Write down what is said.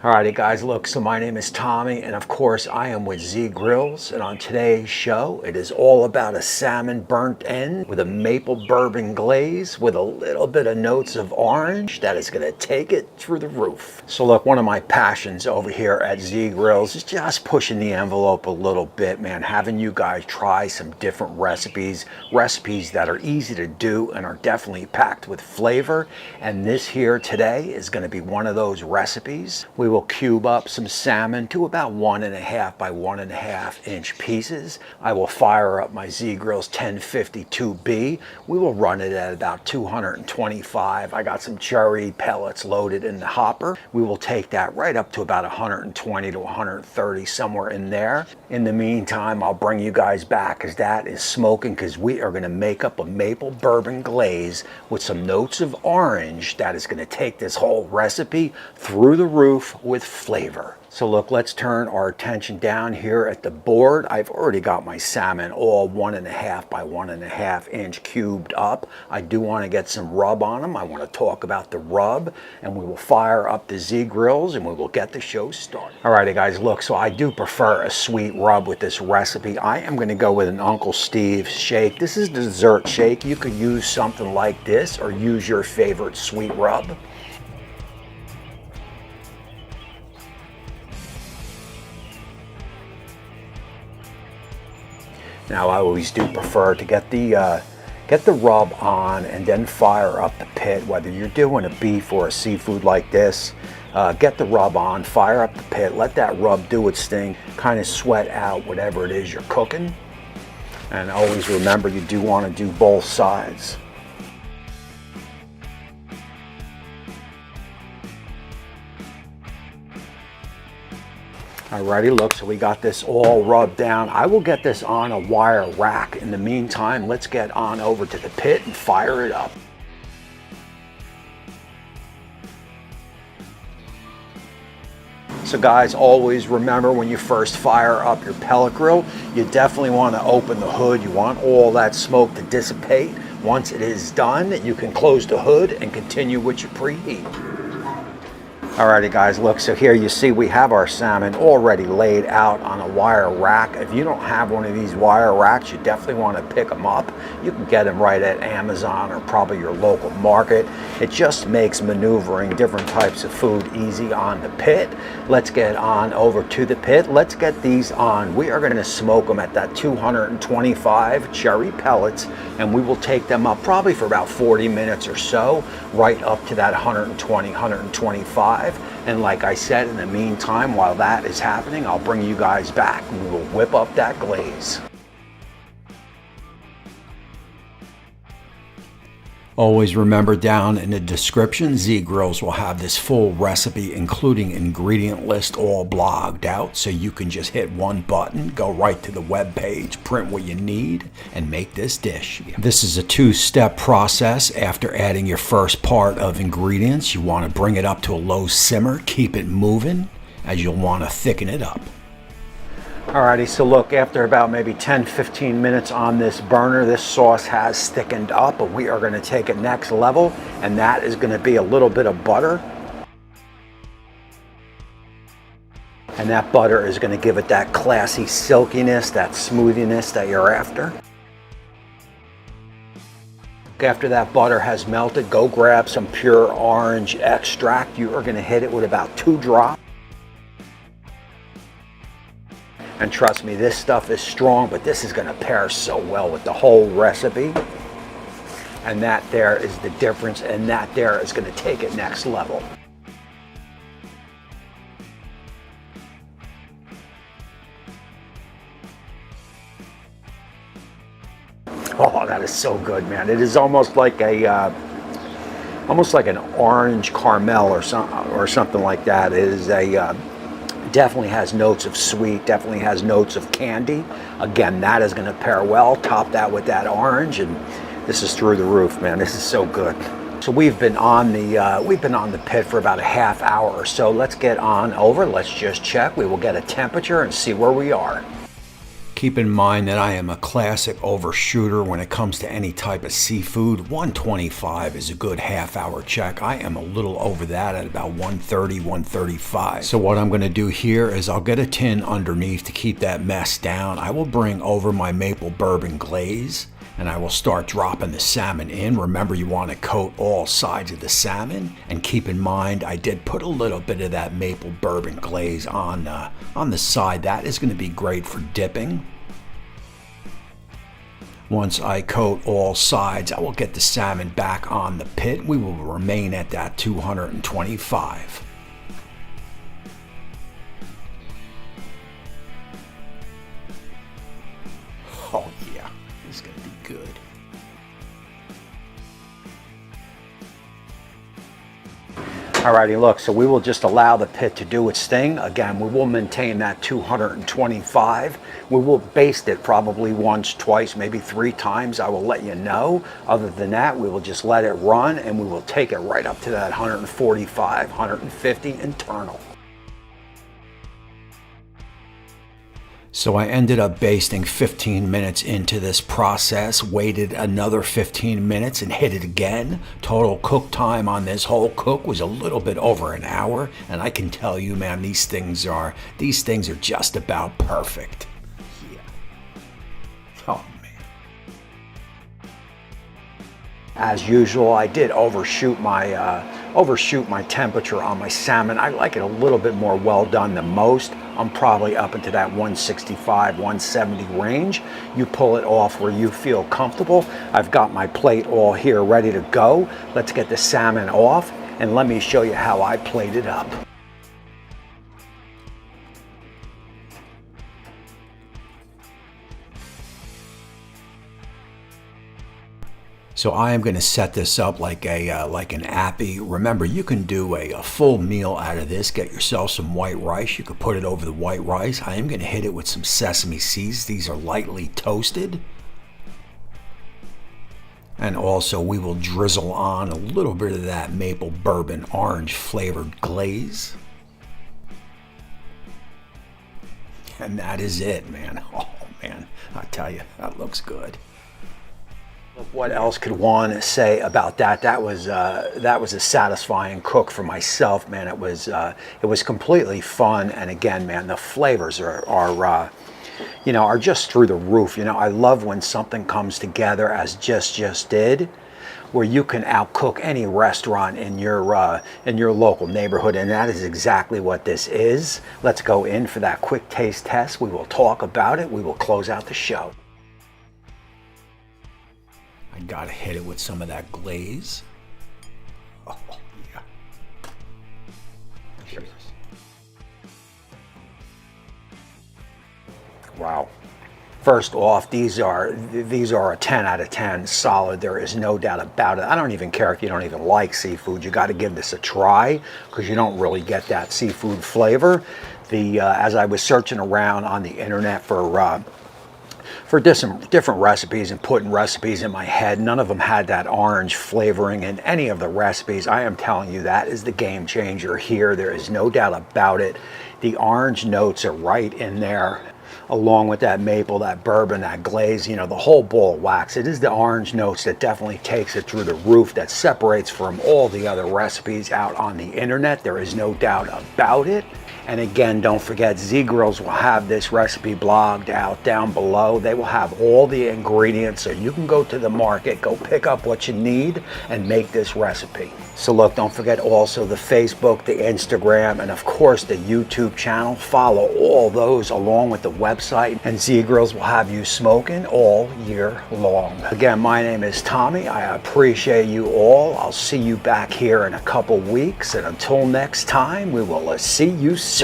Alrighty guys, look, so my name is Tommy, and of course I am with Z Grills, and on today's show it is all about a salmon burnt end with a maple bourbon glaze with a little bit of notes of orange that is going to take it through the roof. So look, one of my passions over here at Z Grills is just pushing the envelope a little bit, man, having you guys try some different recipes that are easy to do and are definitely packed with flavor. And this here today is going to be one of those recipes. We will cube up some salmon to about 1.5 by 1.5 inch pieces. I will fire up my Z Grills 1052B. We will run it at about 225. I got some cherry pellets loaded in the hopper. We will take that right up to about 120 to 130, somewhere in there. In the meantime, I'll bring you guys back as that is smoking, because we are going to make up a maple bourbon glaze with some notes of orange that is going to take this whole recipe through the roof with flavor. So look, let's turn our attention down here at the board. I've already got my salmon all 1.5 by 1.5 inch cubed up. I do want to get some rub on them. I want to talk about the rub, and we will fire up the Z Grills and we will get the show started. Alrighty guys, look, so I do prefer a sweet rub with this recipe. I am going to go with an Uncle Steve's shake. This is the dessert shake. You could use something like this or use your favorite sweet rub. Now I always do prefer to get the rub on and then fire up the pit. Whether you're doing a beef or a seafood like this, get the rub on, fire up the pit, let that rub do its thing, kind of sweat out whatever it is you're cooking. And always remember, you do want to do both sides. Alrighty, look, so we got this all rubbed down. I will get this on a wire rack. In the meantime, let's get on over to the pit and fire it up. So guys, always remember, when you first fire up your pellet grill, you definitely want to open the hood. You want all that smoke to dissipate. Once it is done, you can close the hood and continue with your preheat. Alrighty guys, look, so here you see we have our salmon already laid out on a wire rack. If you don't have one of these wire racks, you definitely want to pick them up. You can get them right at Amazon or probably your local market. It just makes maneuvering different types of food easy on the pit. Let's get on over to the pit. Let's get these on. We are going to smoke them at that 225 cherry pellets, and we will take them up probably for about 40 minutes or so, right up to that 120, 125. And like I said, in the meantime, while that is happening, I'll bring you guys back and we will whip up that glaze. Always remember, down in the description, Z Grills will have this full recipe, including ingredient list, all blogged out, so you can just hit one button, go right to the web page, print what you need, and make this dish. This is a two-step process. After adding your first part of ingredients, you want to bring it up to a low simmer, keep it moving, as you'll want to thicken it up. Alrighty, so look, after about maybe 10-15 minutes on this burner, this sauce has thickened up, but we are going to take it next level, and that is going to be a little bit of butter. And that butter is going to give it that classy silkiness, that smoothiness that you're after. After that butter has melted, go grab some pure orange extract. You are going to hit it with about 2 drops. And trust me, this stuff is strong, but this is going to pair so well with the whole recipe. And that there is the difference, and that there is going to take it next level. Oh, that is so good, man. It is almost like an orange caramel or something like that. It is definitely has notes of sweet, definitely has notes of candy. Again, that is going to pair well. Top that with that orange, and this is through the roof, man. This is so good. So we've been on the pit for about a half hour or so. Let's get on over. Let's just check. We will get a temperature and see where we are. Keep in mind that I am a classic overshooter when it comes to any type of seafood. 125 is a good half-hour check. I am a little over that at about 130, 135. So what I'm going to do here is I'll get a tin underneath to keep that mess down. I will bring over my maple bourbon glaze, and I will start dropping the salmon in. Remember, you want to coat all sides of the salmon. And keep in mind, I did put a little bit of that maple bourbon glaze on the side. That is going to be great for dipping. Once I coat all sides, I will get the salmon back on the pit. We will remain at that 225. Oh yeah, it's going to be good. Alrighty, look, so we will just allow the pit to do its thing. Again, we will maintain that 225. We will baste it probably once, twice, maybe 3 times. I will let you know. Other than that, we will just let it run, and we will take it right up to that 145, 150 internal. So I ended up basting 15 minutes into this process, waited another 15 minutes and hit it again. Total cook time on this whole cook was a little bit over an hour, and I can tell you, man, these things are just about perfect. Yeah. Oh man. As usual, I did overshoot my temperature on my salmon. I like it a little bit more well done than most. I'm probably up into that 165, 170 range. You pull it off where you feel comfortable. I've got my plate all here ready to go. Let's get the salmon off, and let me show you how I plate it up. So I am going to set this up like an appy. Remember, you can do a full meal out of this. Get yourself some white rice. You could put it over the white rice. I am going to hit it with some sesame seeds. These are lightly toasted. And also we will drizzle on a little bit of that maple bourbon orange flavored glaze. And that is it, man. Oh man, I tell you, that looks good. What else could one say about that? That was a satisfying cook for myself, man. It was completely fun, and again, man, the flavors are just through the roof. I love when something comes together as just did, where you can outcook any restaurant in your local neighborhood, and that is exactly what this is. Let's go in for that quick taste test. We will talk about it. We will close out the show. I gotta hit it with some of that glaze. Oh, yeah. Cheers. Wow. First off, these are a 10 out of 10 solid. There is no doubt about it. I don't even care if you don't even like seafood. You got to give this a try because you don't really get that seafood flavor. As I was searching around on the internet for different recipes and putting recipes in my head, none of them had that orange flavoring in any of the recipes. I am telling you, that is the game changer here. There is no doubt about it. The orange notes are right in there, along with that maple, that bourbon, that glaze, the whole ball of wax. It is the orange notes that definitely takes it through the roof, that separates from all the other recipes out on the internet. There is no doubt about it. And again, don't forget, Z Grills will have this recipe blogged out down below. They will have all the ingredients, so you can go to the market, go pick up what you need, and make this recipe. So look, don't forget also the Facebook, the Instagram, and of course the YouTube channel. Follow all those along with the website, and Z Grills will have you smoking all year long. Again, my name is Tommy. I appreciate you all. I'll see you back here in a couple weeks, and until next time, we will see you soon.